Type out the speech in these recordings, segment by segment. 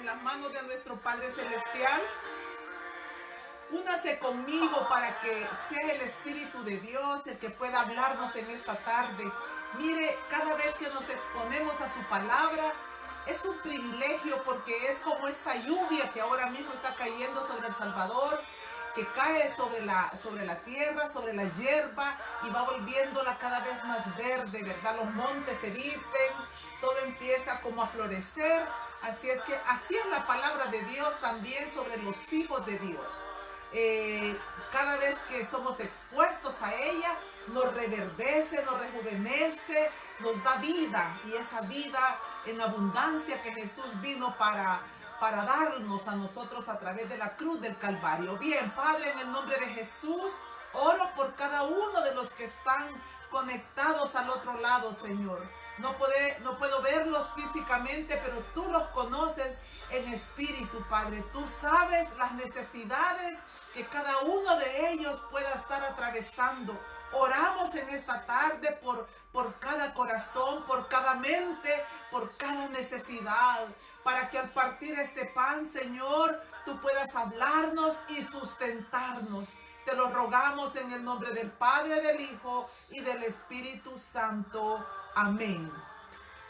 las manos de nuestro Padre Celestial. Únase conmigo para que sea el Espíritu de Dios el que pueda hablarnos en esta tarde. Mire, cada vez que nos exponemos a su palabra, es un privilegio porque es como esa lluvia que ahora mismo está cayendo sobre El Salvador, que cae sobre la tierra, sobre la hierba y va volviéndola cada vez más verde, ¿verdad? Los montes se visten, todo empieza como a florecer. Así es que así es la palabra de Dios también sobre los hijos de Dios. Cada vez que somos expuestos a ella, nos reverdece, nos rejuvenece, nos da vida, y esa vida en abundancia que Jesús vino para darnos a nosotros a través de la cruz del Calvario. Bien, Padre, en el nombre de Jesús, oro por cada uno de los que están conectados al otro lado, Señor. No puedo verlos físicamente, pero tú los conoces en espíritu, Padre. Tú sabes las necesidades que cada uno de ellos pueda estar atravesando. Oramos en esta tarde por cada corazón, por cada mente, por cada necesidad, para que al partir este pan, Señor, tú puedas hablarnos y sustentarnos. Te lo rogamos en el nombre del Padre, del Hijo y del Espíritu Santo. Amén.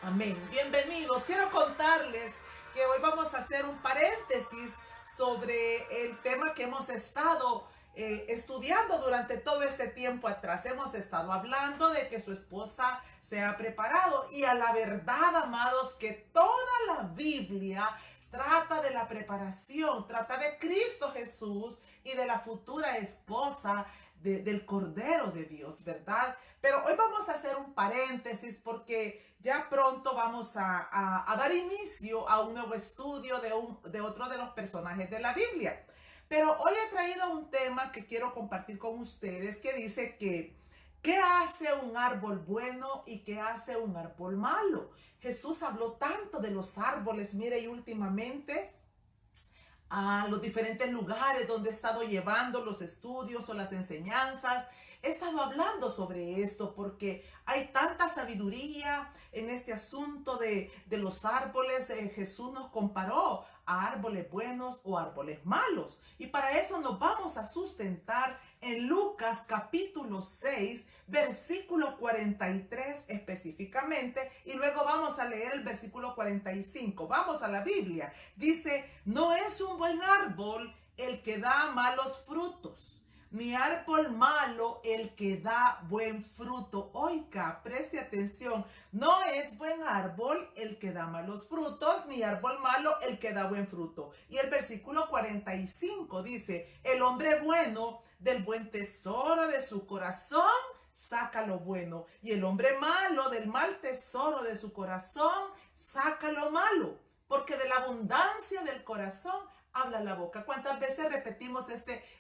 Amén. Bienvenidos. Quiero contarles que hoy vamos a hacer un paréntesis sobre el tema que hemos estado estudiando durante todo este tiempo atrás. Hemos estado hablando de que su esposa se ha preparado, y a la verdad, amados, que toda la Biblia trata de la preparación, trata de Cristo Jesús y de la futura esposa del Cordero de Dios, ¿verdad? Pero hoy vamos a hacer un paréntesis porque ya pronto vamos a dar inicio a un nuevo estudio de otro de los personajes de la Biblia. Pero hoy he traído un tema que quiero compartir con ustedes, que dice que ¿qué hace un árbol bueno y qué hace un árbol malo? Jesús habló tanto de los árboles, mire, y últimamente a los diferentes lugares donde he estado llevando los estudios o las enseñanzas, he estado hablando sobre esto porque hay tanta sabiduría en este asunto de los árboles. Jesús nos comparó a árboles buenos o árboles malos, y para eso nos vamos a sustentar en Lucas capítulo 6, versículo 43 específicamente, y luego vamos a leer el versículo 45. Vamos a la Biblia. Dice: no es un buen árbol el que da malos frutos, ni árbol malo el que da buen fruto. Oiga, preste atención. No es buen árbol el que da malos frutos, ni árbol malo el que da buen fruto. Y el versículo 45 dice: el hombre bueno del buen tesoro de su corazón saca lo bueno, y el hombre malo del mal tesoro de su corazón saca lo malo, porque de la abundancia del corazón habla la boca. ¿Cuántas veces repetimos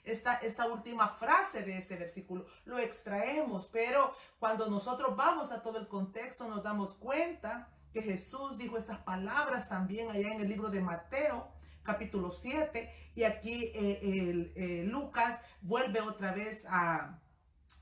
esta última frase de este versículo? Lo extraemos, pero cuando nosotros vamos a todo el contexto nos damos cuenta que Jesús dijo estas palabras también allá en el libro de Mateo, capítulo 7, y aquí Lucas vuelve otra vez a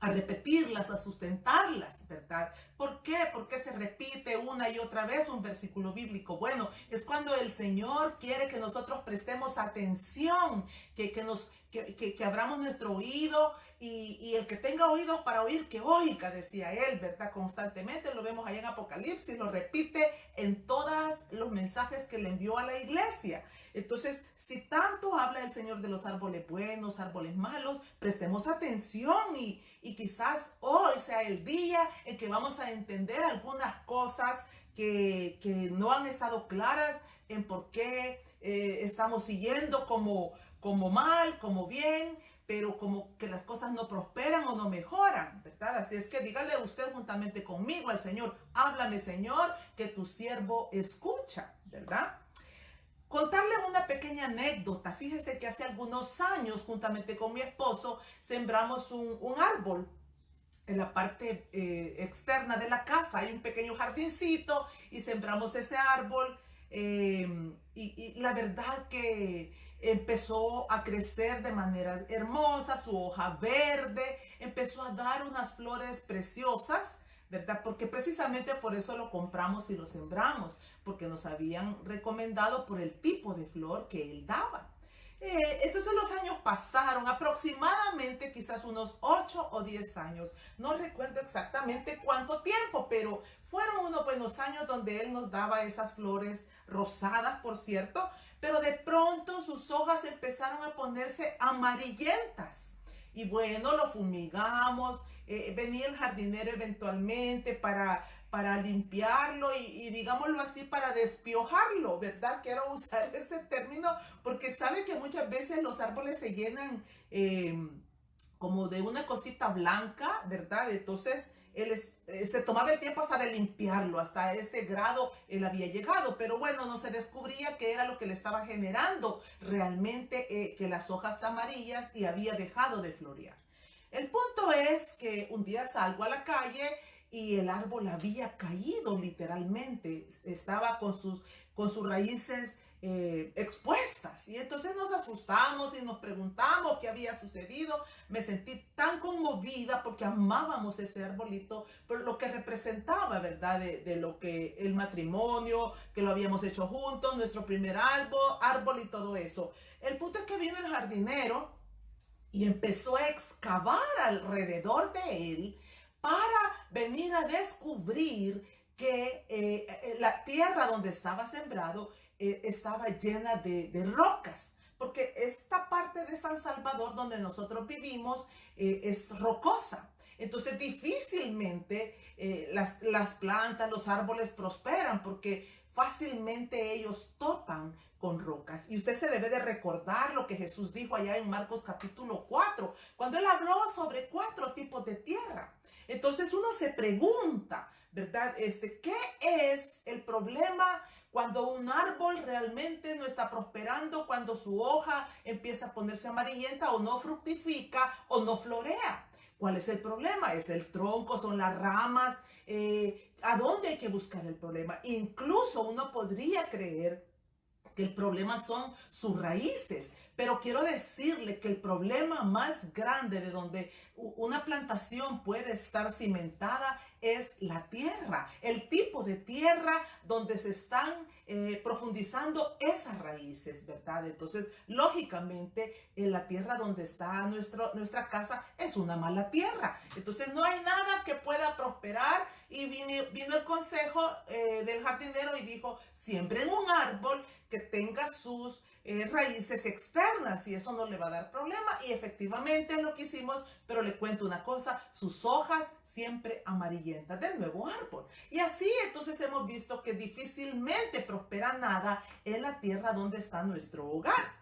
repetirlas, a sustentarlas, ¿verdad? ¿Por qué? ¿Por qué se repite una y otra vez un versículo bíblico? Bueno, es cuando el Señor quiere que nosotros prestemos atención, que abramos nuestro oído, y el que tenga oídos para oír, que oiga, decía él, ¿verdad? Constantemente lo vemos allá en Apocalipsis, lo repite en todos los mensajes que le envió a la iglesia. Entonces, si tanto habla el Señor de los árboles buenos, árboles malos, prestemos atención, y quizás hoy sea el día en que vamos a entender algunas cosas que no han estado claras en por qué estamos siguiendo como mal, como bien, pero como que las cosas no prosperan o no mejoran, ¿verdad? Así es que dígale usted juntamente conmigo al Señor: háblame, Señor, que tu siervo escucha, ¿verdad? Contarles una pequeña anécdota. Fíjese que hace algunos años, juntamente con mi esposo, sembramos un árbol en la parte externa de la casa. Hay un pequeño jardincito y sembramos ese árbol. Y la verdad que empezó a crecer de manera hermosa, su hoja verde, empezó a dar unas flores preciosas, ¿verdad? Porque precisamente por eso lo compramos y lo sembramos, porque nos habían recomendado por el tipo de flor que él daba. Entonces los años pasaron, aproximadamente quizás unos 8 o 10 años. No recuerdo exactamente cuánto tiempo, pero fueron unos buenos años donde él nos daba esas flores rosadas, por cierto, pero de pronto sus hojas empezaron a ponerse amarillentas. Y bueno, lo fumigamos, venía el jardinero eventualmente para limpiarlo y digámoslo así, para despiojarlo, ¿verdad? Quiero usar ese término porque sabe que muchas veces los árboles se llenan como de una cosita blanca, ¿verdad? Entonces se tomaba el tiempo hasta de limpiarlo, hasta ese grado él había llegado, pero bueno, no se descubría qué era lo que le estaba generando realmente que las hojas amarillas y había dejado de florear. El punto es que un día salgo a la calle y el árbol había caído literalmente, estaba con sus raíces expuestas. Y entonces nos asustamos y nos preguntamos qué había sucedido. Me sentí tan conmovida porque amábamos ese arbolito, por lo que representaba, ¿verdad? De lo que el matrimonio, que lo habíamos hecho juntos, nuestro primer árbol y todo eso. El punto es que vino el jardinero y empezó a excavar alrededor de él para venir a descubrir que la tierra donde estaba sembrado estaba llena de rocas. Porque esta parte de San Salvador donde nosotros vivimos es rocosa. Entonces difícilmente las plantas, los árboles prosperan porque fácilmente ellos topan con rocas. Y usted se debe de recordar lo que Jesús dijo allá en Marcos capítulo 4, cuando él habló sobre 4 tipos de tierra. Entonces uno se pregunta, ¿verdad? ¿Qué es el problema cuando un árbol realmente no está prosperando, cuando su hoja empieza a ponerse amarillenta o no fructifica o no florea? ¿Cuál es el problema? ¿Es el tronco? ¿Son las ramas? ¿A dónde hay que buscar el problema? Incluso uno podría creer que el problema son sus raíces, pero quiero decirle que el problema más grande de donde una plantación puede estar cimentada es la tierra, el tipo de tierra donde se están profundizando esas raíces, ¿verdad? Entonces, lógicamente, la tierra donde está nuestra casa es una mala tierra. Entonces, no hay nada que pueda prosperar y vino el consejo del jardinero y dijo, siembren un árbol que tenga sus raíces externas y eso no le va a dar problema. Y efectivamente es lo que hicimos, pero le cuento una cosa, sus hojas siempre amarillentas del nuevo árbol. Y así entonces hemos visto que difícilmente prospera nada en la tierra donde está nuestro hogar.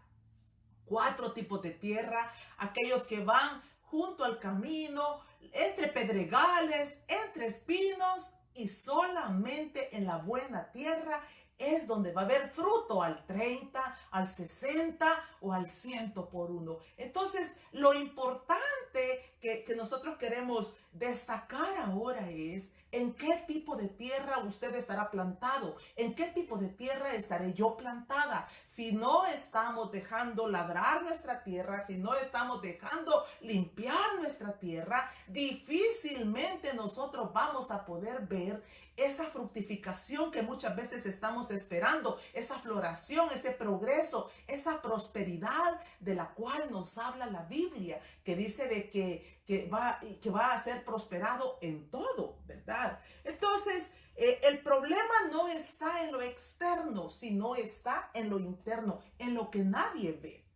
4 tipos de tierra, aquellos que van junto al camino, entre pedregales, entre espinos, y solamente en la buena tierra es donde va a haber fruto al 30, al 60 o al 100 por uno. Entonces, lo importante que nosotros queremos destacar ahora es en qué tipo de tierra usted estará plantado, en qué tipo de tierra estaré yo plantada. Si no estamos dejando labrar nuestra tierra, si no estamos dejando limpiar nuestra tierra, difícilmente nosotros vamos a poder ver esa fructificación que muchas veces estamos esperando, esa floración, ese progreso, esa prosperidad de la cual nos habla la Biblia, que dice de que va a ser prosperado en todo, ¿verdad? Entonces, el problema no está en lo externo, sino está en lo interno, en lo que nadie ve.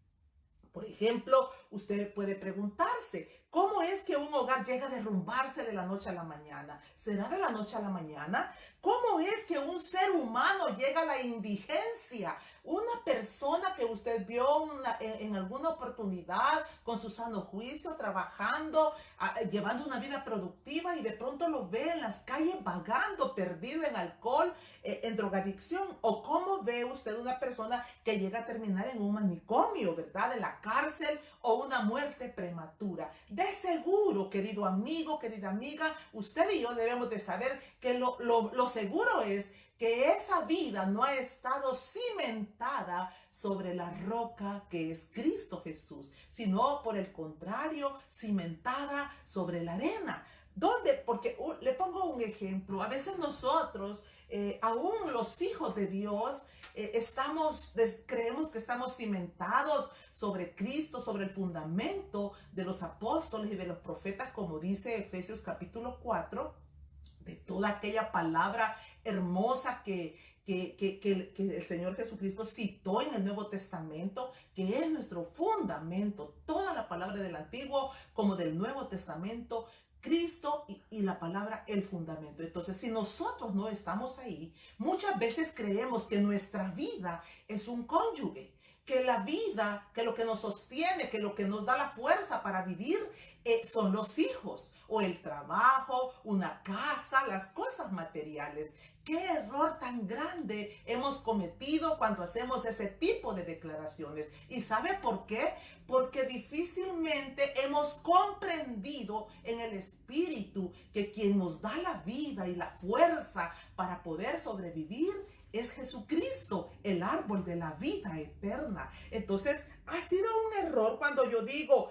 Por ejemplo, usted puede preguntarse, ¿cómo es que un hogar llega a derrumbarse de la noche a la mañana? ¿Será de la noche a la mañana? ¿Cómo es que un ser humano llega a la indigencia? Una persona que usted vio en alguna oportunidad con su sano juicio, trabajando, llevando una vida productiva y de pronto lo ve en las calles vagando, perdido en alcohol, en drogadicción. ¿O cómo ve usted una persona que llega a terminar en un manicomio, ¿verdad? En la cárcel o una muerte prematura? De seguro, querido amigo, querida amiga, usted y yo debemos de saber que lo seguro es que esa vida no ha estado cimentada sobre la roca que es Cristo Jesús, sino por el contrario, cimentada sobre la arena. ¿Dónde? Porque le pongo un ejemplo. A veces nosotros, aún los hijos de Dios, creemos que estamos cimentados sobre Cristo, sobre el fundamento de los apóstoles y de los profetas, como dice Efesios capítulo 4, de toda aquella palabra hermosa que el Señor Jesucristo citó en el Nuevo Testamento, que es nuestro fundamento, toda la palabra del Antiguo como del Nuevo Testamento, Cristo y la palabra el fundamento. Entonces, si nosotros no estamos ahí, muchas veces creemos que nuestra vida es un cónyuge, que la vida, que lo que nos sostiene, que lo que nos da la fuerza para vivir son los hijos o el trabajo, una casa, las cosas materiales. ¿Qué error tan grande hemos cometido cuando hacemos ese tipo de declaraciones? ¿Y sabe por qué? Porque difícilmente hemos comprendido en el espíritu que quien nos da la vida y la fuerza para poder sobrevivir es Jesucristo, el árbol de la vida eterna. Entonces, ha sido un error cuando yo digo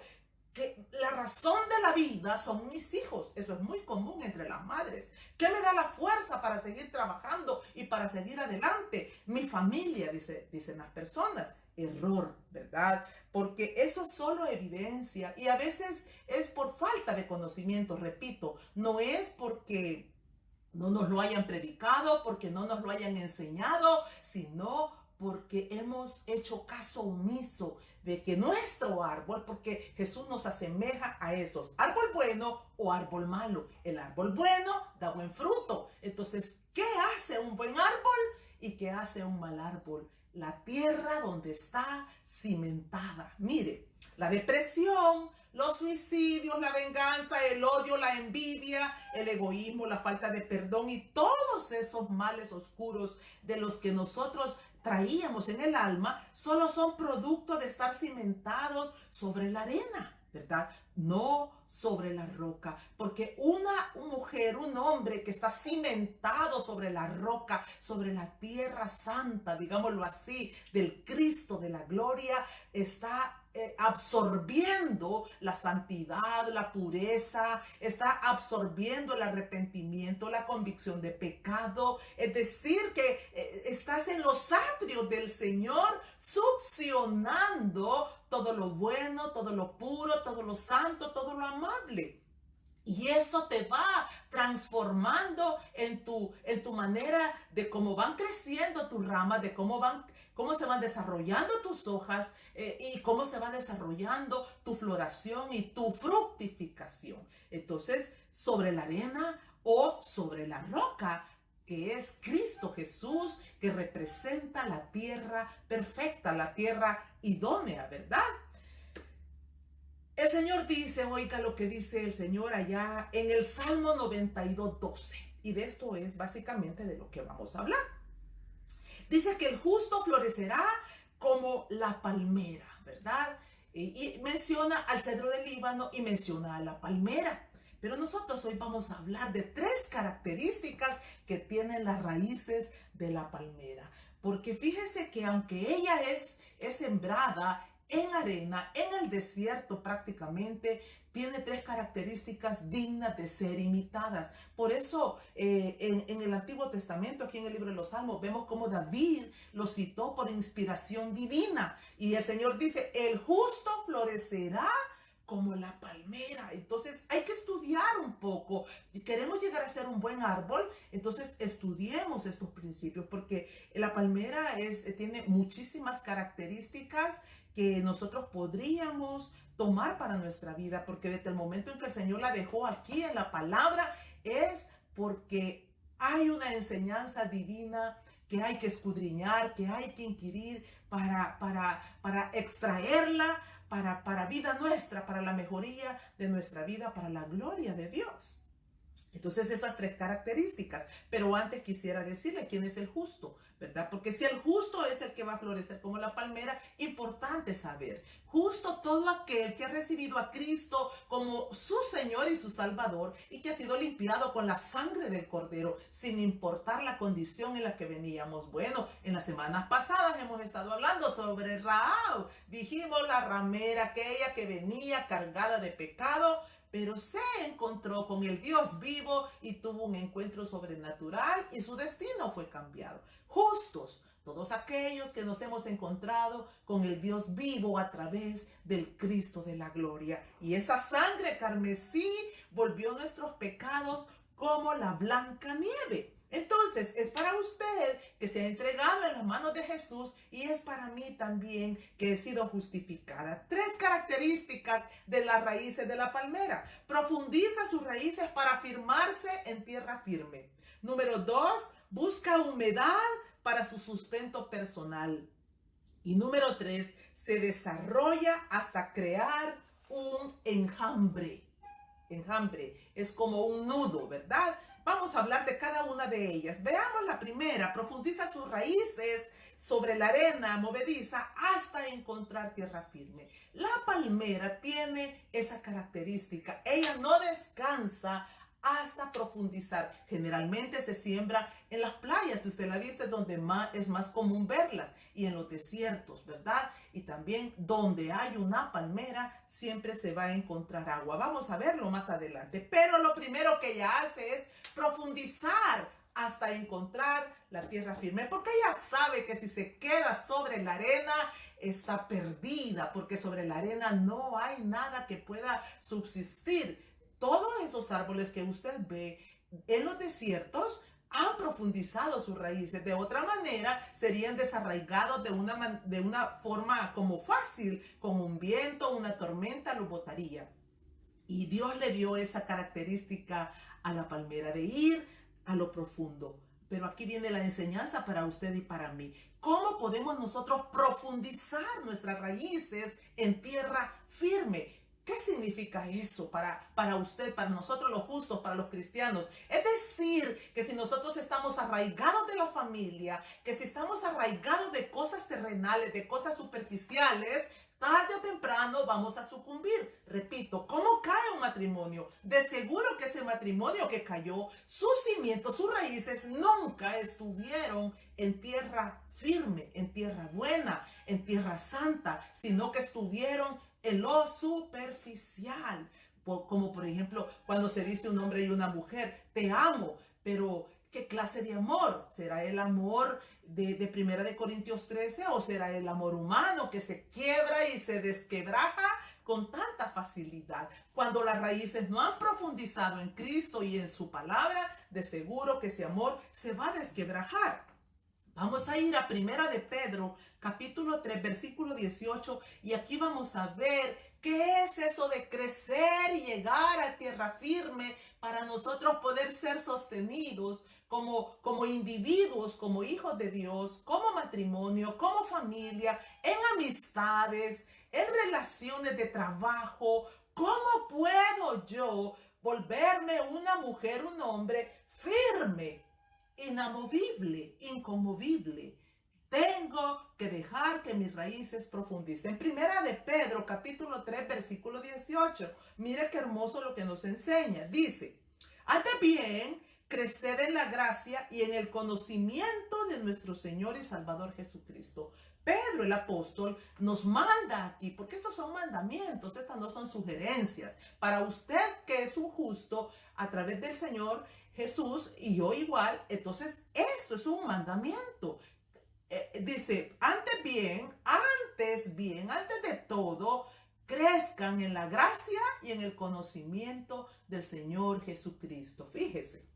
que la razón de la vida son mis hijos. Eso es muy común entre las madres. ¿Qué me da la fuerza para seguir trabajando y para seguir adelante? Mi familia, dicen las personas. Error, ¿verdad? Porque eso solo evidencia, y a veces es por falta de conocimiento, repito, no es porque no nos lo hayan predicado, porque no nos lo hayan enseñado, sino porque hemos hecho caso omiso de que nuestro árbol, porque Jesús nos asemeja a esos, árbol bueno o árbol malo. El árbol bueno da buen fruto. Entonces, ¿qué hace un buen árbol y qué hace un mal árbol? La tierra donde está cimentada. Mire, la depresión, los suicidios, la venganza, el odio, la envidia, el egoísmo, la falta de perdón y todos esos males oscuros de los que nosotros traíamos en el alma, solo son producto de estar cimentados sobre la arena, ¿verdad? No sobre la roca, porque una mujer, un hombre que está cimentado sobre la roca, sobre la tierra santa, digámoslo así, del Cristo de la gloria, está absorbiendo la santidad, la pureza, está absorbiendo el arrepentimiento, la convicción de pecado. Es decir, que estás en los atrios del Señor, succionando todo lo bueno, todo lo puro, todo lo santo, todo lo amable. Y eso te va transformando en tu manera de cómo van creciendo tus ramas, de cómo se van desarrollando tus hojas y cómo se va desarrollando tu floración y tu fructificación. Entonces, sobre la arena o sobre la roca, que es Cristo Jesús, que representa la tierra perfecta, la tierra idónea, ¿verdad? El Señor dice, oiga lo que dice el Señor allá en el Salmo 92:12. Y de esto es básicamente de lo que vamos a hablar. Dice que el justo florecerá como la palmera, ¿verdad? Y menciona al cedro del Líbano y menciona a la palmera. Pero nosotros hoy vamos a hablar de 3 características que tienen las raíces de la palmera. Porque fíjese que aunque ella es sembrada en arena, en el desierto prácticamente, tiene 3 características dignas de ser imitadas. Por eso en el Antiguo Testamento, aquí en el libro de los Salmos, vemos cómo David lo citó por inspiración divina. Y el Señor dice, el justo florecerá como la palmera. Entonces hay que estudiar un poco. Si queremos llegar a ser un buen árbol, entonces estudiemos estos principios, porque la palmera tiene muchísimas características que nosotros podríamos tomar para nuestra vida, porque desde el momento en que el Señor la dejó aquí en la palabra, es porque hay una enseñanza divina que hay que escudriñar, que hay que inquirir para extraerla, para vida nuestra, para la mejoría de nuestra vida, para la gloria de Dios. Entonces esas 3 características, pero antes quisiera decirle quién es el justo, ¿verdad? Porque si el justo es el que va a florecer como la palmera, importante saber, justo todo aquel que ha recibido a Cristo como su Señor y su Salvador y que ha sido limpiado con la sangre del Cordero, sin importar la condición en la que veníamos. Bueno, en las semanas pasadas hemos estado hablando sobre Rahab, dijimos la ramera, aquella que venía cargada de pecado, pero se encontró con el Dios vivo y tuvo un encuentro sobrenatural y su destino fue cambiado. Justos, todos aquellos que nos hemos encontrado con el Dios vivo a través del Cristo de la gloria. Y esa sangre carmesí volvió nuestros pecados como la blanca nieve. Entonces, es para usted que se ha entregado en las manos de Jesús y es para mí también que he sido justificada. 3 características de las raíces de la palmera. Profundiza sus raíces para afirmarse en tierra firme. Número 2, busca humedad para su sustento personal. Y número 3, se desarrolla hasta crear un enjambre. Enjambre es como un nudo, ¿verdad? Vamos a hablar de cada una de ellas. Veamos la primera. Profundiza sus raíces sobre la arena movediza hasta encontrar tierra firme. La palmera tiene esa característica. Ella no descansa hasta profundizar. Generalmente se siembra en las playas, si usted la ha visto, es donde es más común verlas, y en los desiertos, ¿verdad? Y también donde hay una palmera siempre se va a encontrar agua. Vamos a verlo más adelante, pero lo primero que ella hace es profundizar hasta encontrar la tierra firme, porque ella sabe que si se queda sobre la arena está perdida, porque sobre la arena no hay nada que pueda subsistir. Todos esos árboles que usted ve en los desiertos han profundizado sus raíces. De otra manera, serían desarraigados de una forma como fácil, con un viento, una tormenta los botaría. Y Dios le dio esa característica a la palmera de ir a lo profundo. Pero aquí viene la enseñanza para usted y para mí. ¿Cómo podemos nosotros profundizar nuestras raíces en tierra firme? ¿Qué significa eso para usted, para nosotros los justos, para los cristianos? Es decir, que si nosotros estamos arraigados de la familia, que si estamos arraigados de cosas terrenales, de cosas superficiales, tarde o temprano vamos a sucumbir. Repito, ¿cómo cae un matrimonio? De seguro que ese matrimonio que cayó, sus cimientos, sus raíces nunca estuvieron en tierra firme, en tierra buena, en tierra santa, sino que estuvieron en lo superficial, como por ejemplo cuando se dice un hombre y una mujer, te amo, pero ¿qué clase de amor? ¿Será el amor de 1 Corintios 13 o será el amor humano que se quiebra y se desquebraja con tanta facilidad? Cuando las raíces no han profundizado en Cristo y en su palabra, de seguro que ese amor se va a desquebrajar. Vamos a ir a 1 de Pedro, capítulo 3, versículo 18, y aquí vamos a ver qué es eso de crecer y llegar a tierra firme para nosotros poder ser sostenidos como individuos, como hijos de Dios, como matrimonio, como familia, en amistades, en relaciones de trabajo. ¿Cómo puedo yo volverme una mujer, un hombre firme, inamovible, inconmovible? Tengo que dejar que mis raíces profundicen. Primera de Pedro, capítulo 3, versículo 18. Mire qué hermoso lo que nos enseña. Dice, antes bien, creced en la gracia y en el conocimiento de nuestro Señor y Salvador Jesucristo. Pedro, el apóstol, nos manda aquí, porque estos son mandamientos, estas no son sugerencias. Para usted que es un justo a través del Señor Jesús y yo igual, entonces esto es un mandamiento. Dice, antes de todo, crezcan en la gracia y en el conocimiento del Señor Jesucristo. Fíjese,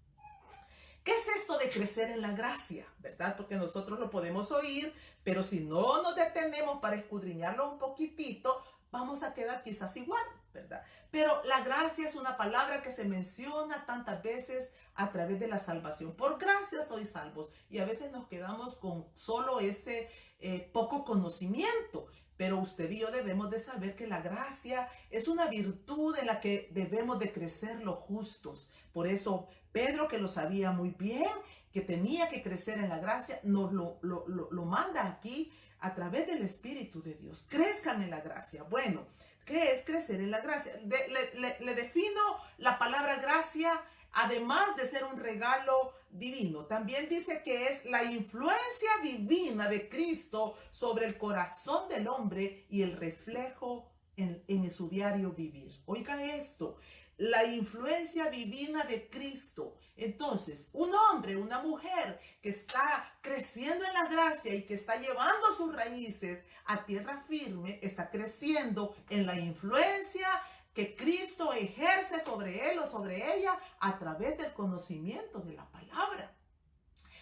¿qué es esto de crecer en la gracia? ¿Verdad? Porque nosotros lo podemos oír, pero si no nos detenemos para escudriñarlo un poquitito, vamos a quedar quizás igual, ¿verdad? Pero la gracia es una palabra que se menciona tantas veces a través de la salvación. Por gracia sois salvos. Y a veces nos quedamos con solo ese poco conocimiento. Pero usted y yo debemos de saber que la gracia es una virtud en la que debemos de crecer los justos. Por eso Pedro, que lo sabía muy bien, que tenía que crecer en la gracia, nos lo manda aquí a través del Espíritu de Dios. Crezcan en la gracia. Bueno, ¿qué es crecer en la gracia? Le defino la palabra gracia, además de ser un regalo divino. También dice que es la influencia divina de Cristo sobre el corazón del hombre y el reflejo en su diario vivir. Oiga esto, la influencia divina de Cristo. Entonces, un hombre, una mujer que está creciendo en la gracia y que está llevando sus raíces a tierra firme, está creciendo en la influencia que Cristo ejerce sobre él o sobre ella a través del conocimiento de la palabra.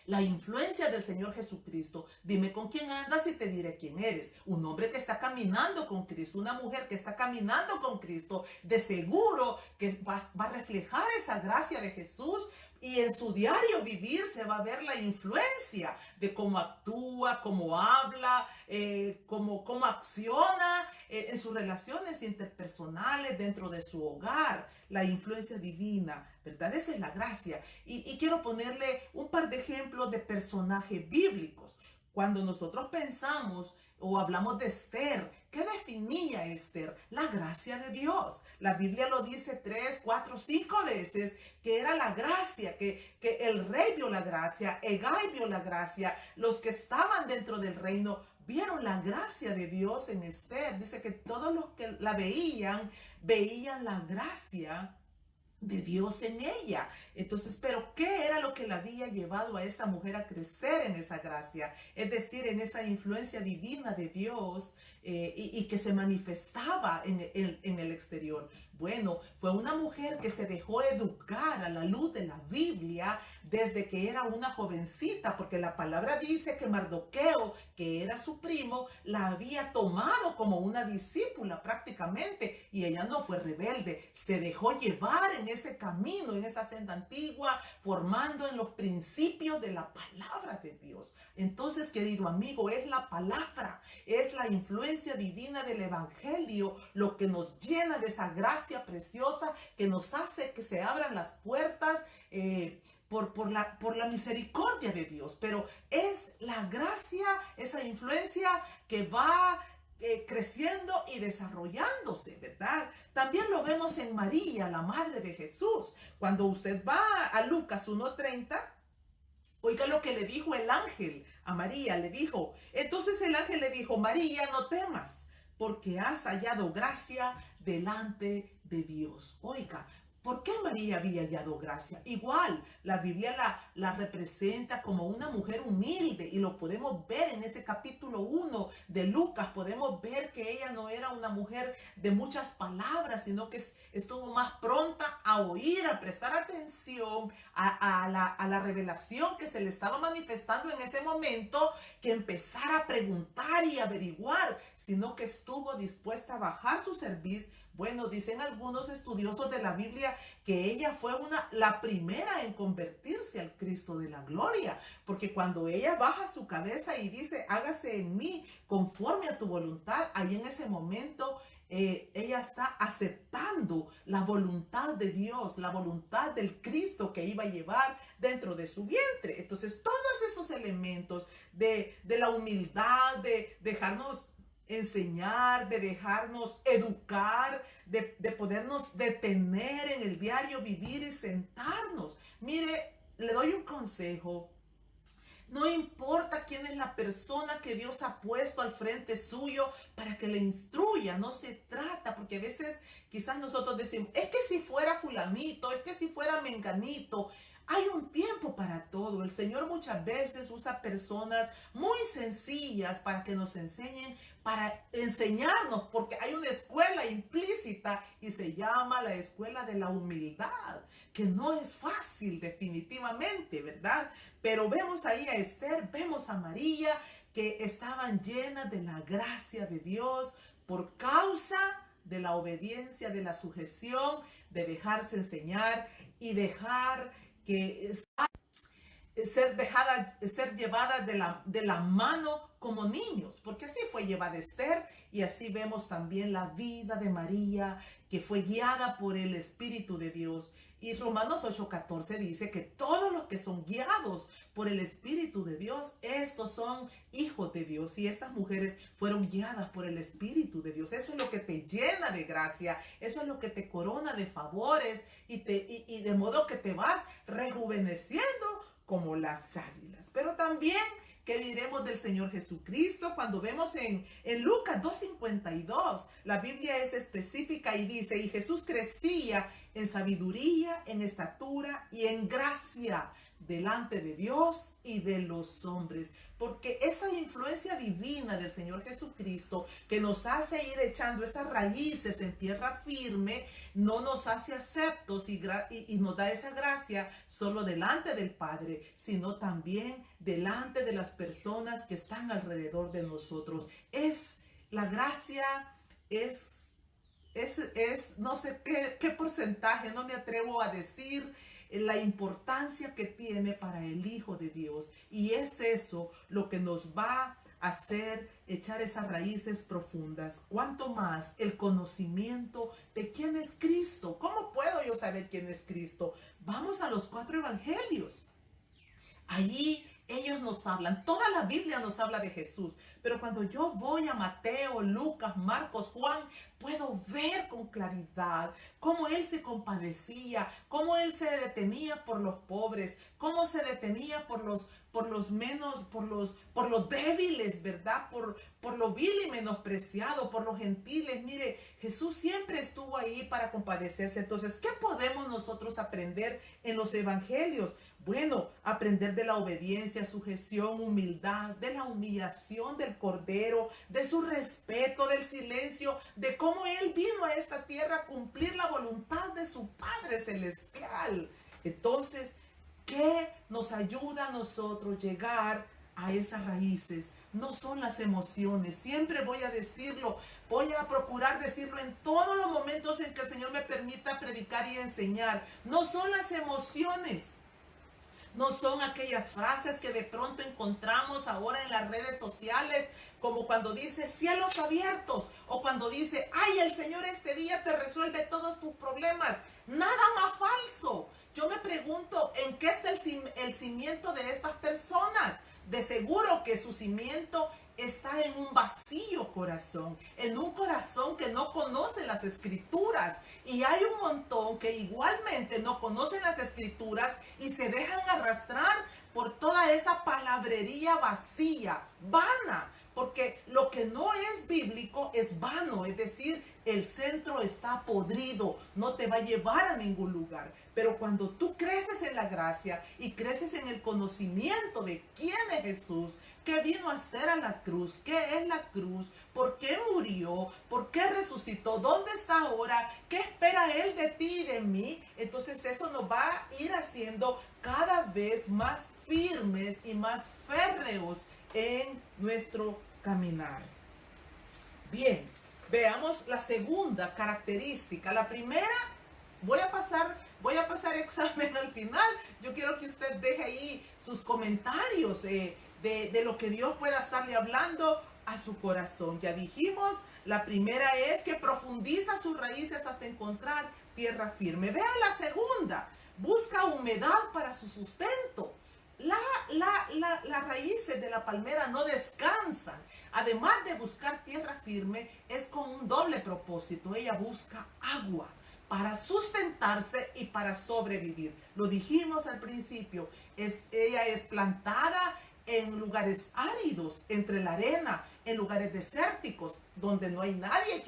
La influencia del Señor Jesucristo. Dime con quién andas y te diré quién eres. Un hombre que está caminando con Cristo, una mujer que está caminando con Cristo, de seguro que va a reflejar esa gracia de Jesús. Y en su diario vivir se va a ver la influencia de cómo actúa, cómo habla, cómo acciona en sus relaciones interpersonales dentro de su hogar. La influencia divina, ¿verdad? Esa es la gracia. Y quiero ponerle un par de ejemplos de personajes bíblicos. Cuando nosotros pensamos o hablamos de Esther, ¿qué definía Esther? La gracia de Dios. La Biblia lo dice 3, 4, 5 veces, que era la gracia, que el rey vio la gracia, Hegai vio la gracia, los que estaban dentro del reino vieron la gracia de Dios en Esther. Dice que todos los que la veían la gracia de Dios en ella. Entonces, pero ¿qué era lo que la había llevado a esta mujer a crecer en esa gracia? Es decir, en esa influencia divina de Dios y que se manifestaba en el exterior. Bueno, fue una mujer que se dejó educar a la luz de la Biblia desde que era una jovencita, porque la palabra dice que Mardoqueo, que era su primo, la había tomado como una discípula prácticamente, y ella no fue rebelde, se dejó llevar en ese camino, en esa senda antigua, formando en los principios de la palabra de Dios. Entonces, querido amigo, es la palabra, es la influencia divina del evangelio lo que nos llena de esa gracia preciosa que nos hace que se abran las puertas por la misericordia de Dios. Pero es la gracia, esa influencia que va creciendo y desarrollándose, ¿verdad? También lo vemos en María, la madre de Jesús. Cuando usted va a Lucas 1:30, oiga lo que le dijo el ángel a María, le dijo, entonces el ángel le dijo, María, no temas, porque has hallado gracia delante de Dios. Oiga, ¿por qué María había hallado gracia? Igual, la Biblia la representa como una mujer humilde y lo podemos ver en ese capítulo 1 de Lucas. Podemos ver que ella no era una mujer de muchas palabras, sino que estuvo más pronta a oír, a prestar atención a la revelación que se le estaba manifestando en ese momento, que empezar a preguntar y averiguar, sino que estuvo dispuesta a bajar su cerviz. Bueno, dicen algunos estudiosos de la Biblia que ella fue la primera en convertirse al Cristo de la gloria, porque cuando ella baja su cabeza y dice, hágase en mí conforme a tu voluntad, ahí en ese momento ella está aceptando la voluntad de Dios, la voluntad del Cristo que iba a llevar dentro de su vientre. Entonces, todos esos elementos de la humildad, de dejarnos enseñar, de dejarnos educar, de podernos detener en el diario vivir y sentarnos. Mire, le doy un consejo. No importa quién es la persona que Dios ha puesto al frente suyo para que le instruya, no se trata, porque a veces quizás nosotros decimos, es que si fuera fulanito, es que si fuera menganito. Hay un tiempo para todo. El Señor muchas veces usa personas muy sencillas para que nos enseñen, para enseñarnos, porque hay una escuela implícita y se llama la escuela de la humildad, que no es fácil definitivamente, ¿verdad? Pero vemos ahí a Esther, vemos a María, que estaban llenas de la gracia de Dios por causa de la obediencia, de la sujeción, de dejarse enseñar y dejar que ser llevada de la mano como niños, porque así fue llevada Esther, y así vemos también la vida de María, que fue guiada por el Espíritu de Dios. Y Romanos 8:14 dice que todos los que son guiados por el Espíritu de Dios, estos son hijos de Dios. Y estas mujeres fueron guiadas por el Espíritu de Dios. Eso es lo que te llena de gracia, eso es lo que te corona de favores y de modo que te vas rejuveneciendo como las águilas. Pero también ¿Qué diremos del Señor Jesucristo? Cuando vemos en Lucas 2:52, la Biblia es específica y dice, y Jesús crecía en sabiduría, en estatura y en gracia delante de Dios y de los hombres, porque esa influencia divina del Señor Jesucristo que nos hace ir echando esas raíces en tierra firme, no nos hace aceptos y nos da esa gracia solo delante del Padre, sino también delante de las personas que están alrededor de nosotros. La gracia es no sé qué porcentaje, no me atrevo a decir la importancia que tiene para el Hijo de Dios. Y es eso lo que nos va a hacer echar esas raíces profundas. Cuanto más el conocimiento de quién es Cristo. ¿Cómo puedo yo saber quién es Cristo? Vamos a los 4 evangelios. Allí ellos nos hablan, toda la Biblia nos habla de Jesús, pero cuando yo voy a Mateo, Lucas, Marcos, Juan, puedo ver con claridad cómo Él se compadecía, cómo Él se detenía por los pobres, cómo se detenía por los menos, por los débiles, ¿verdad? Por lo vil y menospreciado, por los gentiles. Mire, Jesús siempre estuvo ahí para compadecerse. Entonces, ¿qué podemos nosotros aprender en los evangelios? Bueno, aprender de la obediencia, sujeción, humildad, de la humillación del Cordero, de su respeto, del silencio, de cómo Él vino a esta tierra a cumplir la voluntad de su Padre Celestial. Entonces, ¿qué nos ayuda a nosotros llegar a esas raíces? No son las emociones, siempre voy a decirlo, voy a procurar decirlo en todos los momentos en que el Señor me permita predicar y enseñar. No son las emociones. No son aquellas frases que de pronto encontramos ahora en las redes sociales, como cuando dice cielos abiertos, o cuando dice, ay, el Señor este día te resuelve todos tus problemas. Nada más falso. Yo me pregunto, ¿en qué está el cimiento de estas personas? De seguro que su cimiento está en un vacío corazón, en un corazón que no conoce las escrituras. Y hay un montón que igualmente no conocen las escrituras y se dejan arrastrar por toda esa palabrería vacía, vana. Porque lo que no es bíblico es vano, es decir, el centro está podrido, no te va a llevar a ningún lugar. Pero cuando tú creces en la gracia y creces en el conocimiento de quién es Jesús, qué vino a hacer a la cruz, qué es la cruz, por qué murió, por qué resucitó, dónde está ahora, qué espera Él de ti y de mí, entonces eso nos va a ir haciendo cada vez más firmes y más férreos en nuestro caminar. Bien, veamos la segunda característica. La primera, voy a pasar examen al final. Yo quiero que usted deje ahí sus comentarios de lo que Dios pueda estarle hablando a su corazón. Ya dijimos, la primera es que profundiza sus raíces hasta encontrar tierra firme. Vea la segunda, busca humedad para su sustento. Las raíces de la palmera no descansan. Además de buscar tierra firme, es con un doble propósito. Ella busca agua para sustentarse y para sobrevivir. Lo dijimos al principio, ella es plantada en lugares áridos, entre la arena, en lugares desérticos, donde no hay nadie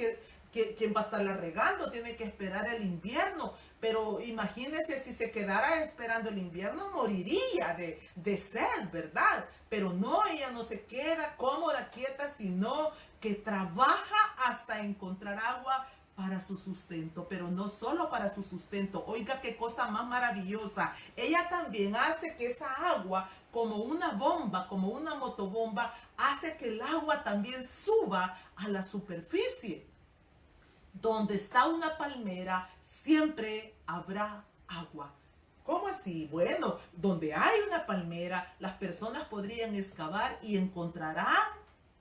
quien va a estarla regando, tiene que esperar el invierno. Pero imagínense, si se quedara esperando el invierno, moriría de sed, ¿verdad? Pero no, ella no se queda cómoda, quieta, sino que trabaja hasta encontrar agua para su sustento, pero no solo para su sustento. Oiga qué cosa más maravillosa. Ella también hace que esa agua, como una bomba, como una motobomba, hace que el agua también suba a la superficie. Donde está una palmera, siempre habrá agua. ¿Cómo así? Bueno, donde hay una palmera, las personas podrían excavar y encontrarán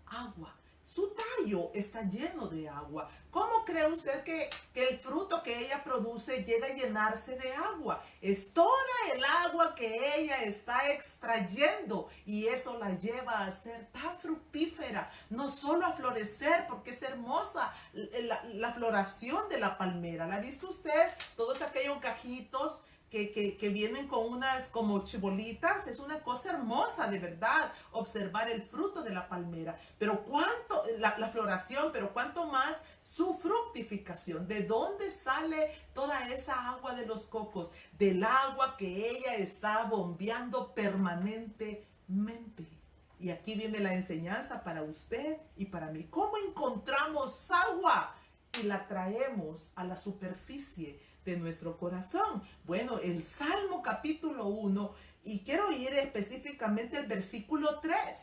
agua. Su tallo está lleno de agua. ¿Cómo cree usted que el fruto que ella produce llega a llenarse de agua? Es toda el agua que ella está extrayendo y eso la lleva a ser tan fructífera, no solo a florecer, porque es hermosa la floración de la palmera. ¿La ha visto usted? Todos aquellos gajitos que vienen con unas como chibolitas. Es una cosa hermosa, de verdad, observar el fruto de la palmera. Pero cuánto, la floración, pero cuánto más su fructificación. ¿De dónde sale toda esa agua de los cocos? Del agua que ella está bombeando permanentemente. Y aquí viene la enseñanza para usted y para mí. ¿Cómo encontramos agua y la traemos a la superficie de nuestro corazón? Bueno, el Salmo capítulo 1, y quiero ir específicamente al versículo 3.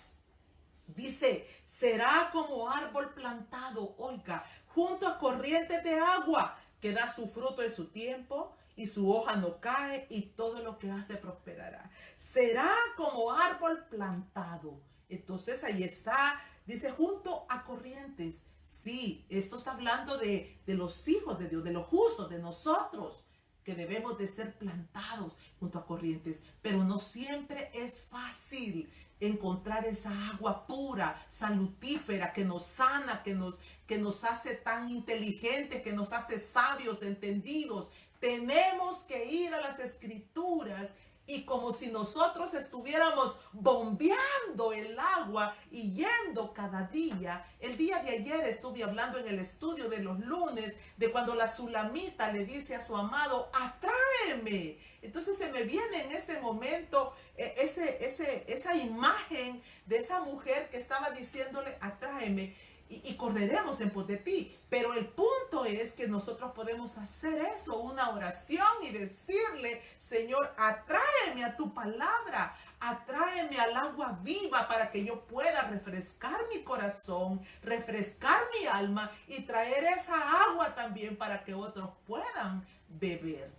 Dice, será como árbol plantado, oiga, junto a corrientes de agua, que da su fruto en su tiempo y su hoja no cae y todo lo que hace prosperará. Será como árbol plantado. Entonces ahí está, dice, junto a corrientes. Sí, esto está hablando de los hijos de Dios, de los justos, de nosotros, que debemos de ser plantados junto a corrientes. Pero no siempre es fácil encontrar esa agua pura, salutífera, que nos sana, que nos hace tan inteligentes, que nos hace sabios, entendidos. Tenemos que ir a las escrituras y como si nosotros estuviéramos bombeando el agua y yendo cada día. El día de ayer estuve hablando en el estudio de los lunes de cuando la sulamita le dice a su amado, atráeme. Entonces se me viene en este momento esa imagen de esa mujer que estaba diciéndole, atráeme. Y correremos en pos de ti. Pero el punto es que nosotros podemos hacer eso, una oración y decirle, Señor, atráeme a tu palabra, atráeme al agua viva para que yo pueda refrescar mi corazón, refrescar mi alma y traer esa agua también para que otros puedan beber.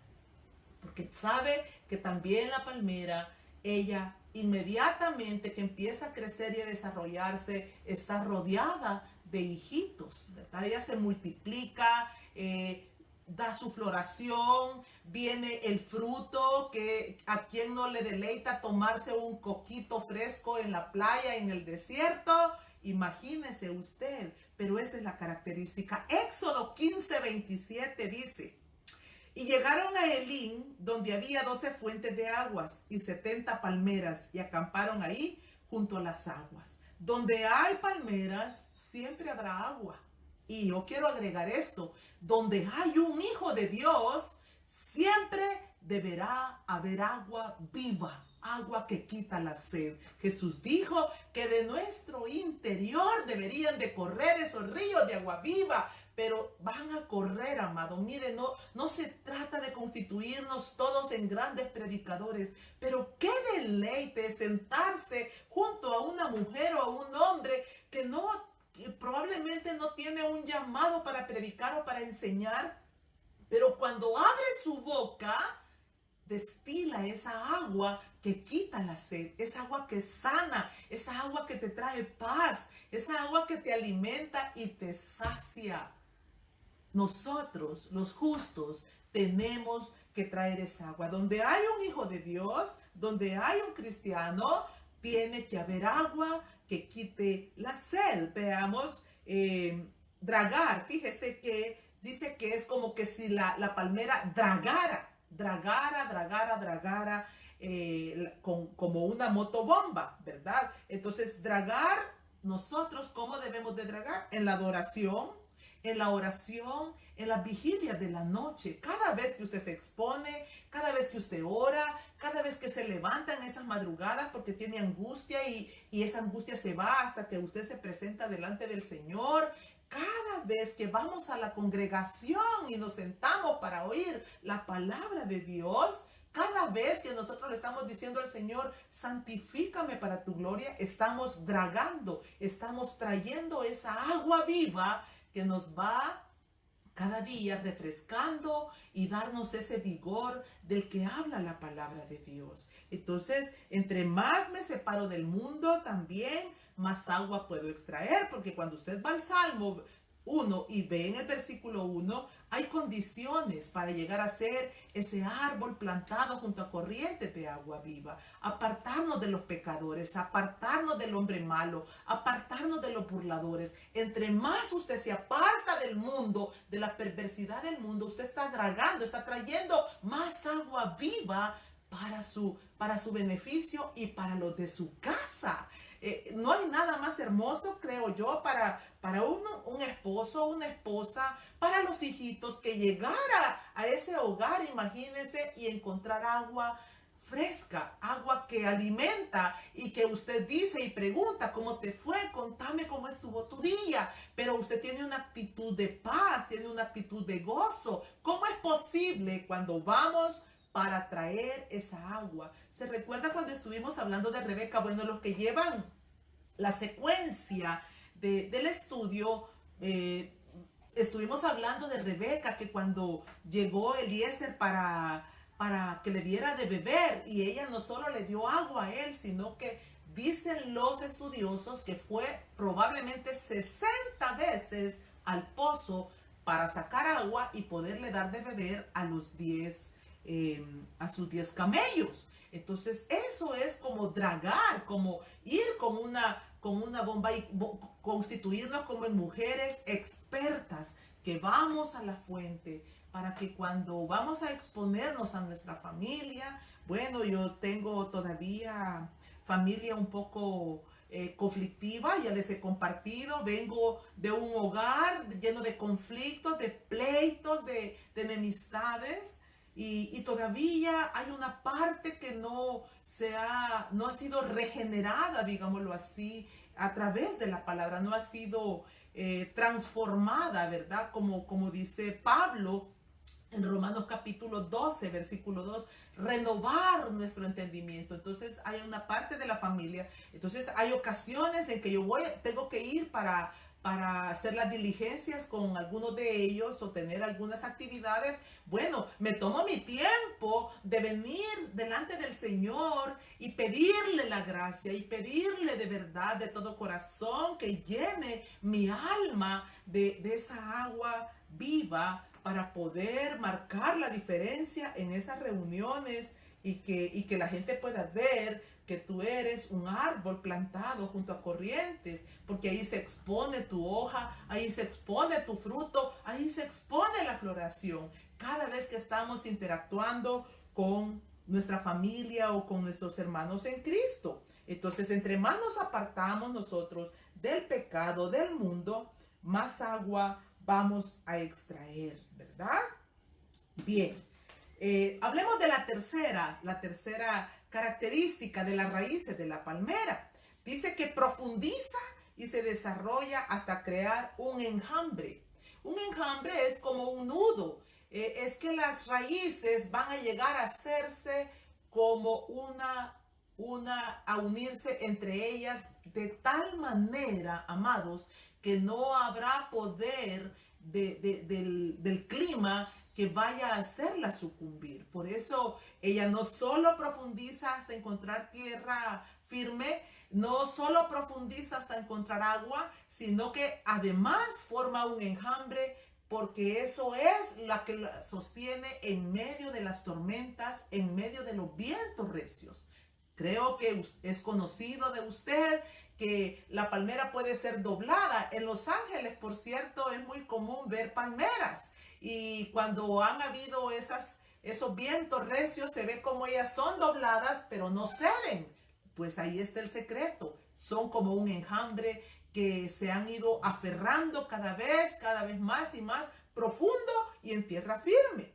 Porque sabe que también la palmera, ella inmediatamente que empieza a crecer y a desarrollarse, está rodeada de hijitos, ¿verdad? Ella se multiplica, da su floración, viene el fruto, que a quien no le deleita tomarse un coquito fresco en la playa, en el desierto, imagínese usted, pero esa es la característica. Éxodo 15:27 dice, y llegaron a Elín, donde había 12 fuentes de aguas y 70 palmeras, y acamparon ahí junto a las aguas. Donde hay palmeras, siempre habrá agua. Y yo quiero agregar esto, donde hay un hijo de Dios, siempre deberá haber agua viva, agua que quita la sed. Jesús dijo que de nuestro interior deberían de correr esos ríos de agua viva, pero van a correr, amado. Mire, no se trata de constituirnos todos en grandes predicadores, pero qué deleite sentarse junto a una mujer o a un hombre que probablemente no tiene un llamado para predicar o para enseñar, pero cuando abre su boca, destila esa agua que quita la sed, esa agua que sana, esa agua que te trae paz, esa agua que te alimenta y te sacia. Nosotros, los justos, tenemos que traer esa agua. Donde hay un hijo de Dios, donde hay un cristiano, tiene que haber agua que quite la sed. Veamos, dragar. Fíjese que dice que es como que si la palmera dragara, como una motobomba, ¿verdad? Entonces, dragar, nosotros, ¿cómo debemos de dragar? En la adoración, en la oración, en la vigilia de la noche. Cada vez que usted se expone, cada vez que usted ora, cada vez que se levanta en esas madrugadas porque tiene angustia y esa angustia se va hasta que usted se presenta delante del Señor. Cada vez que vamos a la congregación y nos sentamos para oír la palabra de Dios, cada vez que nosotros le estamos diciendo al Señor, santifícame para tu gloria, estamos dragando, estamos trayendo esa agua viva que nos va cada día refrescando y darnos ese vigor del que habla la palabra de Dios. Entonces, entre más me separo del mundo, también más agua puedo extraer, porque cuando usted va al Salmo 1 y ve en el versículo 1, hay condiciones para llegar a ser ese árbol plantado junto a corrientes de agua viva. Apartarnos de los pecadores, apartarnos del hombre malo, apartarnos de los burladores. Entre más usted se aparta del mundo, de la perversidad del mundo, usted está dragando, está trayendo más agua viva para su beneficio y para los de su casa. No hay nada más hermoso, creo yo, para un esposo, una esposa, para los hijitos, que llegara a ese hogar, imagínense, y encontrar agua fresca, agua que alimenta, y que usted dice y pregunta: ¿cómo te fue? Contame cómo estuvo tu día. Pero usted tiene una actitud de paz, tiene una actitud de gozo. ¿Cómo es posible cuando vamos para traer esa agua? ¿Se recuerda cuando estuvimos hablando de Rebeca? Bueno, los que llevan la secuencia del estudio, estuvimos hablando de Rebeca, que cuando llegó Eliezer para que le diera de beber, y ella no solo le dio agua a él, sino que dicen los estudiosos que fue probablemente 60 veces al pozo para sacar agua y poderle dar de beber a los 10 a sus 10 camellos. Entonces eso es como dragar, como ir con una bomba y constituirnos como en mujeres expertas que vamos a la fuente, para que cuando vamos a exponernos a nuestra familia, bueno, yo tengo todavía familia un poco conflictiva, ya les he compartido, vengo de un hogar lleno de conflictos, de pleitos, de enemistades. Y todavía hay una parte que no ha sido regenerada, digámoslo así, a través de la palabra, no ha sido transformada, ¿verdad? Como dice Pablo en Romanos capítulo 12, versículo 2, renovar nuestro entendimiento. Entonces hay una parte de la familia, entonces hay ocasiones en que tengo que ir para hacer las diligencias con algunos de ellos o tener algunas actividades. Bueno, me tomo mi tiempo de venir delante del Señor y pedirle la gracia y pedirle de verdad, de todo corazón, que llene mi alma de esa agua viva, para poder marcar la diferencia en esas reuniones, y que la gente pueda ver que tú eres un árbol plantado junto a corrientes, porque ahí se expone tu hoja, ahí se expone tu fruto, ahí se expone la floración. Cada vez que estamos interactuando con nuestra familia o con nuestros hermanos en Cristo. Entonces, entre más nos apartamos nosotros del pecado, del mundo, más agua vamos a extraer, ¿verdad? Bien, hablemos de la tercera característica de las raíces de la palmera. Dice que profundiza y se desarrolla hasta crear un enjambre. Un enjambre es como un nudo. Es que las raíces van a llegar a hacerse como a unirse entre ellas de tal manera, amados, que no habrá poder del clima que vaya a hacerla sucumbir. Por eso ella no solo profundiza hasta encontrar tierra firme, no solo profundiza hasta encontrar agua, sino que además forma un enjambre, porque eso es la que la sostiene en medio de las tormentas, en medio de los vientos recios. Creo que es conocido de usted que la palmera puede ser doblada. En Los Ángeles, por cierto, es muy común ver palmeras. Y cuando han habido esos vientos recios, se ve como ellas son dobladas, pero no ceden. Pues ahí está el secreto. Son como un enjambre que se han ido aferrando cada vez más y más profundo y en tierra firme.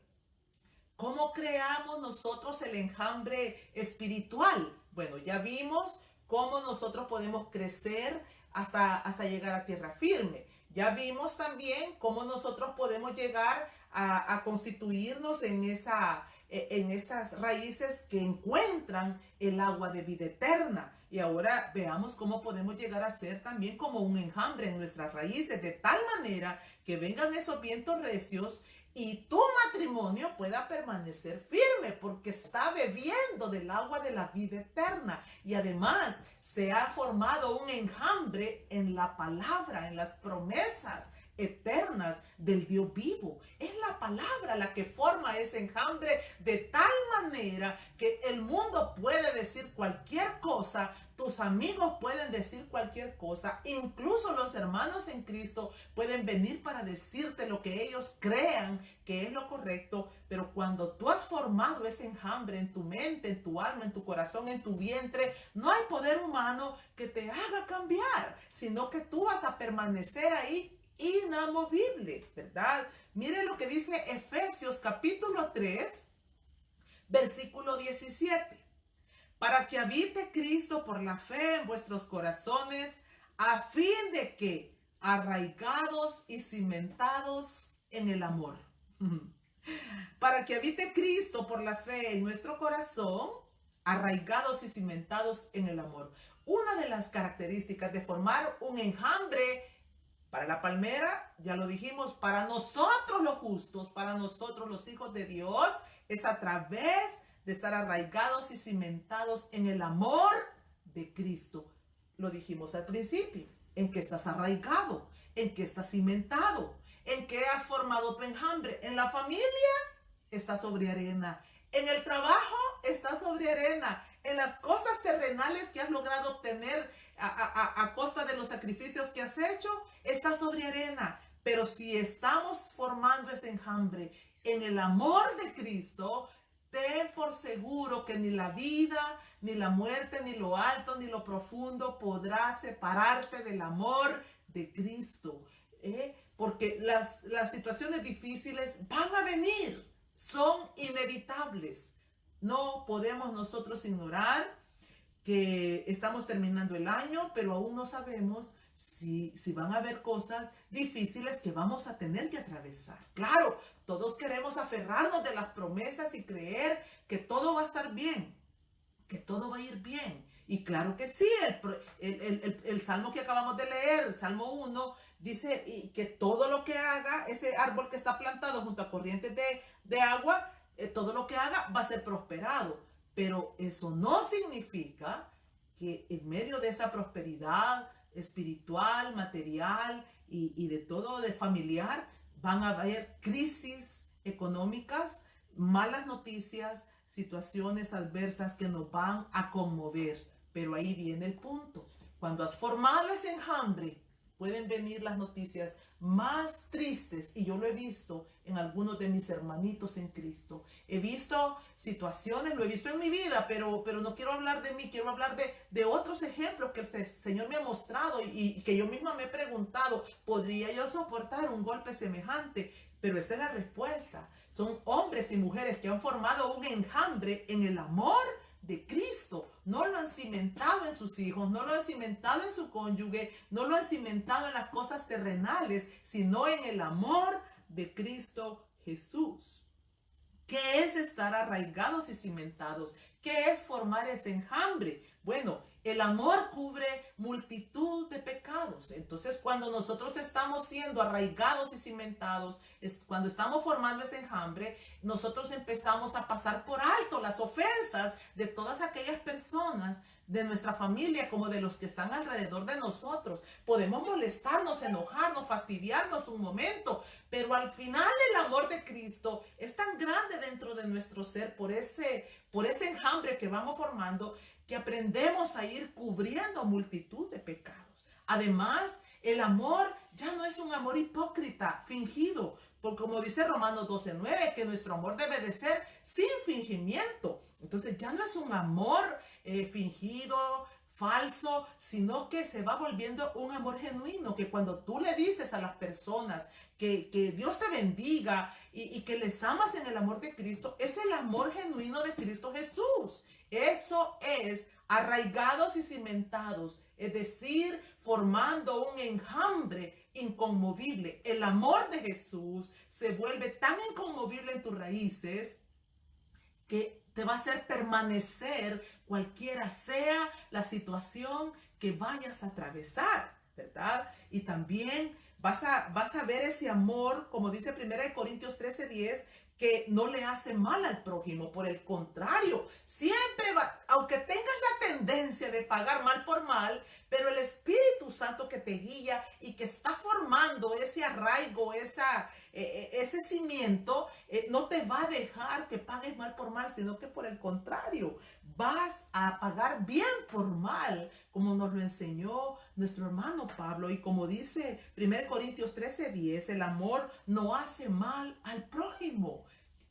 ¿Cómo creamos nosotros el enjambre espiritual? Bueno, ya vimos cómo nosotros podemos crecer hasta llegar a tierra firme. Ya vimos también cómo nosotros podemos llegar a constituirnos en esas raíces que encuentran el agua de vida eterna. Y ahora veamos cómo podemos llegar a ser también como un enjambre en nuestras raíces, de tal manera que vengan esos vientos recios y tu matrimonio pueda permanecer firme, porque está bebiendo del agua de la vida eterna. Y además se ha formado un enjambre en la palabra, en las promesas eternas del Dios vivo. Es la palabra la que forma ese enjambre de tal manera que el mundo puede decir cualquier cosa, tus amigos pueden decir cualquier cosa, incluso los hermanos en Cristo pueden venir para decirte lo que ellos crean que es lo correcto, pero cuando tú has formado ese enjambre en tu mente, en tu alma, en tu corazón, en tu vientre, no hay poder humano que te haga cambiar, sino que tú vas a permanecer ahí inamovible, ¿verdad? Mire lo que dice Efesios capítulo 3, versículo 17. Para que habite Cristo por la fe en vuestros corazones, a fin de que, arraigados y cimentados en el amor. Para que habite Cristo por la fe en nuestro corazón, arraigados y cimentados en el amor. Una de las características de formar un enjambre para la palmera, ya lo dijimos, para nosotros los justos, para nosotros los hijos de Dios, es a través de estar arraigados y cimentados en el amor de Cristo. Lo dijimos al principio, en que estás arraigado, en que estás cimentado, en que has formado tu enjambre. En la familia estás sobre arena, en el trabajo estás sobre arena, en las cosas terrenales que has logrado obtener a costa de los sacrificios que has hecho, estás sobre arena. Pero si estamos formando ese enjambre en el amor de Cristo, ten por seguro que ni la vida, ni la muerte, ni lo alto, ni lo profundo podrá separarte del amor de Cristo. Porque las situaciones difíciles van a venir, son inevitables. No podemos nosotros ignorar que estamos terminando el año, pero aún no sabemos si van a haber cosas difíciles que vamos a tener que atravesar. Claro, todos queremos aferrarnos de las promesas y creer que todo va a estar bien, que todo va a ir bien. Y claro que sí, el salmo que acabamos de leer, el Salmo 1, dice que todo lo que haga, ese árbol que está plantado junto a corrientes de agua, todo lo que haga va a ser prosperado. Pero eso no significa que en medio de esa prosperidad espiritual, material y de todo, de familiar, van a haber crisis económicas, malas noticias, situaciones adversas que nos van a conmover. Pero ahí viene el punto. Cuando has formado ese enjambre, pueden venir las noticias más tristes, y yo lo he visto en algunos de mis hermanitos en Cristo. He visto situaciones, lo he visto en mi vida, pero no quiero hablar de mí, quiero hablar de otros ejemplos que el Señor me ha mostrado y que yo misma me he preguntado, ¿podría yo soportar un golpe semejante? Pero esta es la respuesta. Son hombres y mujeres que han formado un enjambre en el amor de Cristo. No lo han cimentado en sus hijos, no lo han cimentado en su cónyuge, no lo han cimentado en las cosas terrenales, sino en el amor de Cristo Jesús. ¿Qué es estar arraigados y cimentados? ¿Qué es formar ese enjambre? Bueno, el amor cubre multitud de pecados. Entonces, cuando nosotros estamos siendo arraigados y cimentados, cuando estamos formando ese enjambre, nosotros empezamos a pasar por alto las ofensas de todas aquellas personas de nuestra familia como de los que están alrededor de nosotros. Podemos molestarnos, enojarnos, fastidiarnos un momento, pero al final el amor de Cristo es tan grande dentro de nuestro ser por ese enjambre que vamos formando, que aprendemos a ir cubriendo multitud de pecados. Además, el amor ya no es un amor hipócrita, fingido, porque como dice Romanos 12:9, que nuestro amor debe de ser sin fingimiento. Entonces ya no es un amor fingido, falso, sino que se va volviendo un amor genuino, que cuando tú le dices a las personas que Dios te bendiga y que les amas en el amor de Cristo, es el amor genuino de Cristo Jesús. Eso es arraigados y cimentados, es decir, formando un enjambre inconmovible. El amor de Jesús se vuelve tan inconmovible en tus raíces que te va a hacer permanecer cualquiera sea la situación que vayas a atravesar, ¿verdad? Y también vas a ver ese amor, como dice 1 Corintios 13:10, que no le hace mal al prójimo. Por el contrario, siempre va, aunque tengas la tendencia de pagar mal por mal, pero el Espíritu Santo que te guía y que está formando ese arraigo, ese cimiento, no te va a dejar que pagues mal por mal, sino que por el contrario, vas a pagar bien por mal, como nos lo enseñó nuestro hermano Pablo. Y como dice 1 Corintios 13:10, el amor no hace mal al prójimo.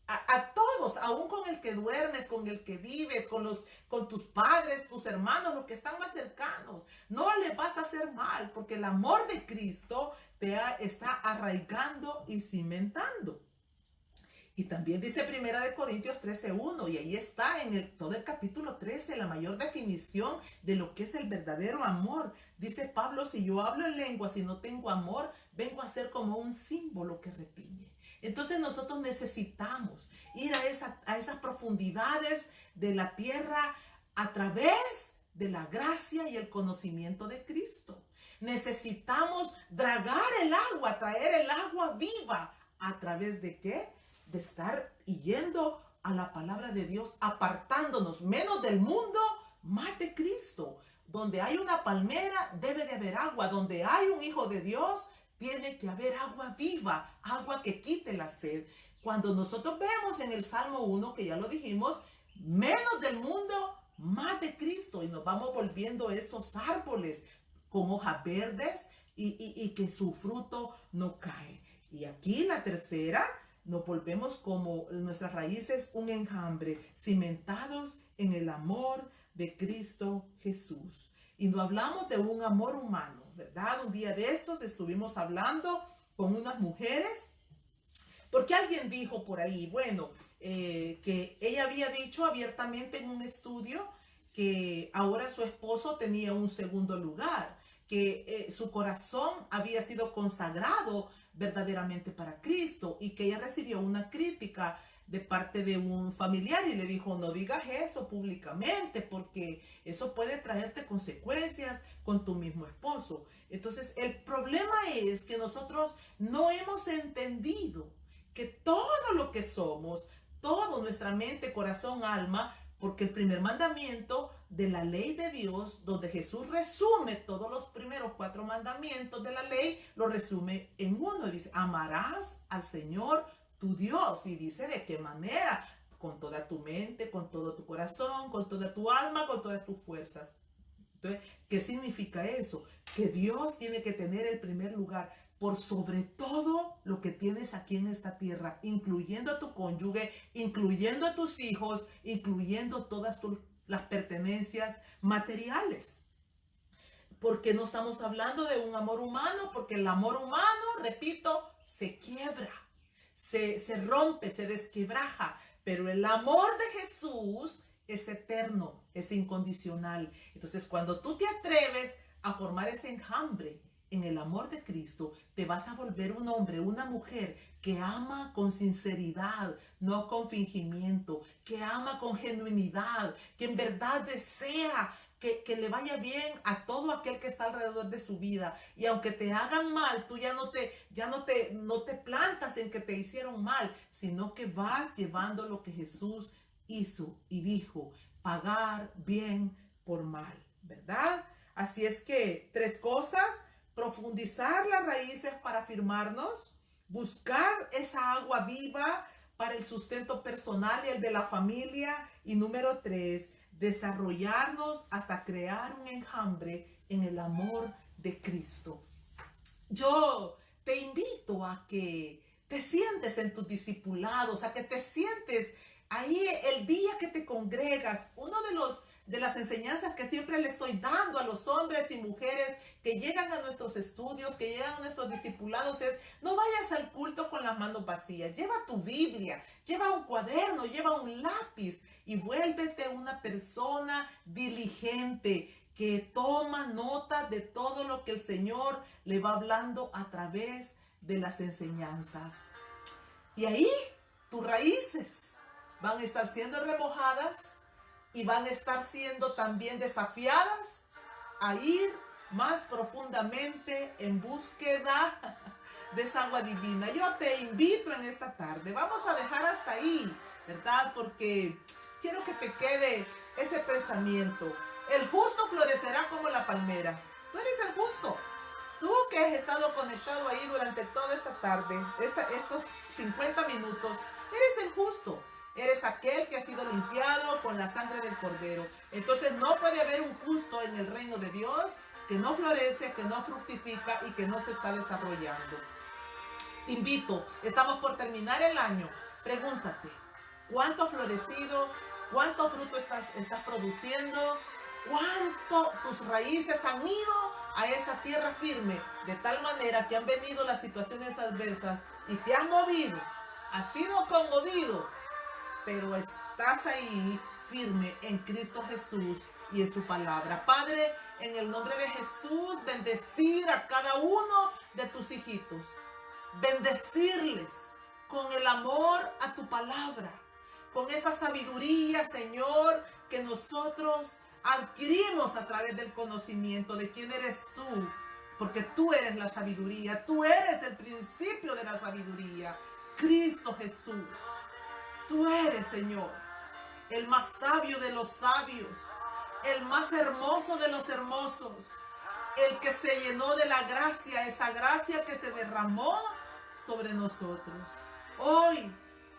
A todos, aún con el que duermes, con el que vives, con tus padres, tus hermanos, los que están más cercanos. No le vas a hacer mal, porque el amor de Cristo está arraigando y cimentando. Y también dice 1 Corintios 13:1, y ahí está en todo el capítulo 13, la mayor definición de lo que es el verdadero amor. Dice Pablo: si yo hablo en lenguas y no tengo amor, vengo a ser como un símbolo que retiñe. Entonces nosotros necesitamos ir a esas profundidades de la tierra a través de la gracia y el conocimiento de Cristo. Necesitamos dragar el agua, traer el agua viva. ¿A través de qué? De estar yendo a la palabra de Dios, apartándonos menos del mundo, más de Cristo. Donde hay una palmera, debe de haber agua. Donde hay un hijo de Dios, tiene que haber agua viva, agua que quite la sed. Cuando nosotros vemos en el Salmo 1, que ya lo dijimos, menos del mundo, más de Cristo, y nos vamos volviendo esos árboles con hojas verdes y que su fruto no cae. Y aquí la tercera, nos volvemos como nuestras raíces un enjambre, cimentados en el amor de Cristo Jesús. Y no hablamos de un amor humano, ¿verdad? Un día de estos estuvimos hablando con unas mujeres, porque alguien dijo por ahí, bueno, que ella había dicho abiertamente en un estudio que ahora su esposo tenía un segundo lugar, que su corazón había sido consagrado verdaderamente para Cristo, y que ella recibió una crítica de parte de un familiar y le dijo: no digas eso públicamente porque eso puede traerte consecuencias con tu mismo esposo. Entonces el problema es que nosotros no hemos entendido que todo lo que somos, todo, nuestra mente, corazón, alma, porque el primer mandamiento de la ley de Dios, donde Jesús resume todos los primeros 4 mandamientos de la ley, lo resume en uno. Y dice: amarás al Señor tu Dios. Y dice de qué manera: con toda tu mente, con todo tu corazón, con toda tu alma, con todas tus fuerzas. Entonces, ¿qué significa eso? Que Dios tiene que tener el primer lugar por sobre todo lo que tienes aquí en esta tierra, incluyendo a tu cónyuge, incluyendo a tus hijos, incluyendo todas las pertenencias materiales. Porque no estamos hablando de un amor humano, porque el amor humano, repito, se quiebra, se rompe, se desquebraja, pero el amor de Jesús es eterno, es incondicional. Entonces, cuando tú te atreves a formar ese enjambre en el amor de Cristo, te vas a volver un hombre, una mujer que ama con sinceridad, no con fingimiento, que ama con genuinidad, que en verdad desea que le vaya bien a todo aquel que está alrededor de su vida. Y aunque te hagan mal, tú no te plantas en que te hicieron mal, sino que vas llevando lo que Jesús hizo y dijo: pagar bien por mal, ¿verdad? Así es que 3 cosas: profundizar las raíces para afirmarnos, buscar esa agua viva para el sustento personal y el de la familia, y número 3, desarrollarnos hasta crear un enjambre en el amor de Cristo. Yo te invito a que te sientes en tus discipulados, a que te sientes ahí el día que te congregas. Uno de las enseñanzas que siempre le estoy dando a los hombres y mujeres que llegan a nuestros estudios, que llegan a nuestros discipulados, es: no vayas al culto con las manos vacías. Lleva tu Biblia, lleva un cuaderno, lleva un lápiz y vuélvete una persona diligente que toma nota de todo lo que el Señor le va hablando a través de las enseñanzas. Y ahí tus raíces van a estar siendo remojadas y van a estar siendo también desafiadas a ir más profundamente en búsqueda de esa agua divina. Yo te invito en esta tarde. Vamos a dejar hasta ahí, ¿verdad? Porque quiero que te quede ese pensamiento. El justo florecerá como la palmera. Tú eres el justo. Tú que has estado conectado ahí durante toda esta tarde, estos 50 minutos, eres el justo. Eres aquel que ha sido limpiado con la sangre del Cordero. Entonces no puede haber un justo en el reino de Dios que no florece, que no fructifica y que no se está desarrollando. Te invito, estamos por terminar el año. Pregúntate, ¿cuánto ha florecido? ¿Cuánto fruto estás produciendo? ¿Cuánto tus raíces han ido a esa tierra firme? De tal manera que han venido las situaciones adversas y te han movido. Has sido conmovido, pero estás ahí firme en Cristo Jesús y en su palabra. Padre, en el nombre de Jesús, bendecir a cada uno de tus hijitos. Bendecirles con el amor a tu palabra, con esa sabiduría, Señor, que nosotros adquirimos a través del conocimiento de quién eres tú, porque tú eres la sabiduría, tú eres el principio de la sabiduría, Cristo Jesús. Tú eres, Señor, el más sabio de los sabios, el más hermoso de los hermosos, el que se llenó de la gracia, esa gracia que se derramó sobre nosotros. Hoy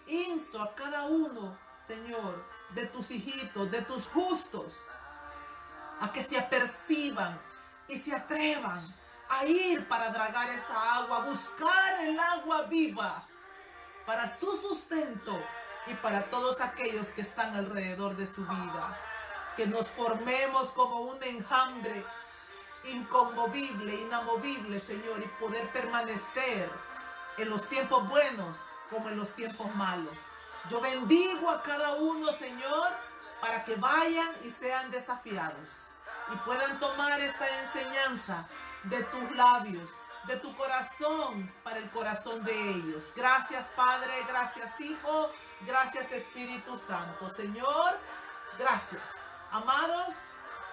insto a cada uno, Señor, de tus hijitos, de tus justos, a que se aperciban y se atrevan a ir para dragar esa agua, buscar el agua viva para su sustento y para todos aquellos que están alrededor de su vida. Que nos formemos como un enjambre inconmovible, inamovible, Señor, y poder permanecer en los tiempos buenos como en los tiempos malos. Yo bendigo a cada uno, Señor, para que vayan y sean desafiados y puedan tomar esta enseñanza de tus labios, de tu corazón, para el corazón de ellos. Gracias, Padre, gracias, Hijo, gracias, Espíritu Santo. Señor, gracias. Amados,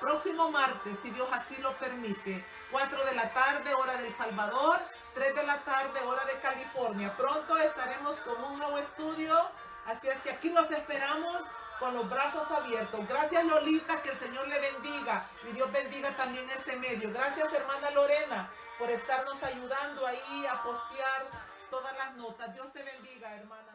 próximo martes, si Dios así lo permite, 4 de la tarde, hora del Salvador, 3 de la tarde, hora de California. Pronto estaremos con un nuevo estudio, así es que aquí los esperamos con los brazos abiertos. Gracias, Lolita, que el Señor le bendiga y Dios bendiga también este medio. Gracias, hermana Lorena, por estarnos ayudando ahí a postear todas las notas. Dios te bendiga, hermana.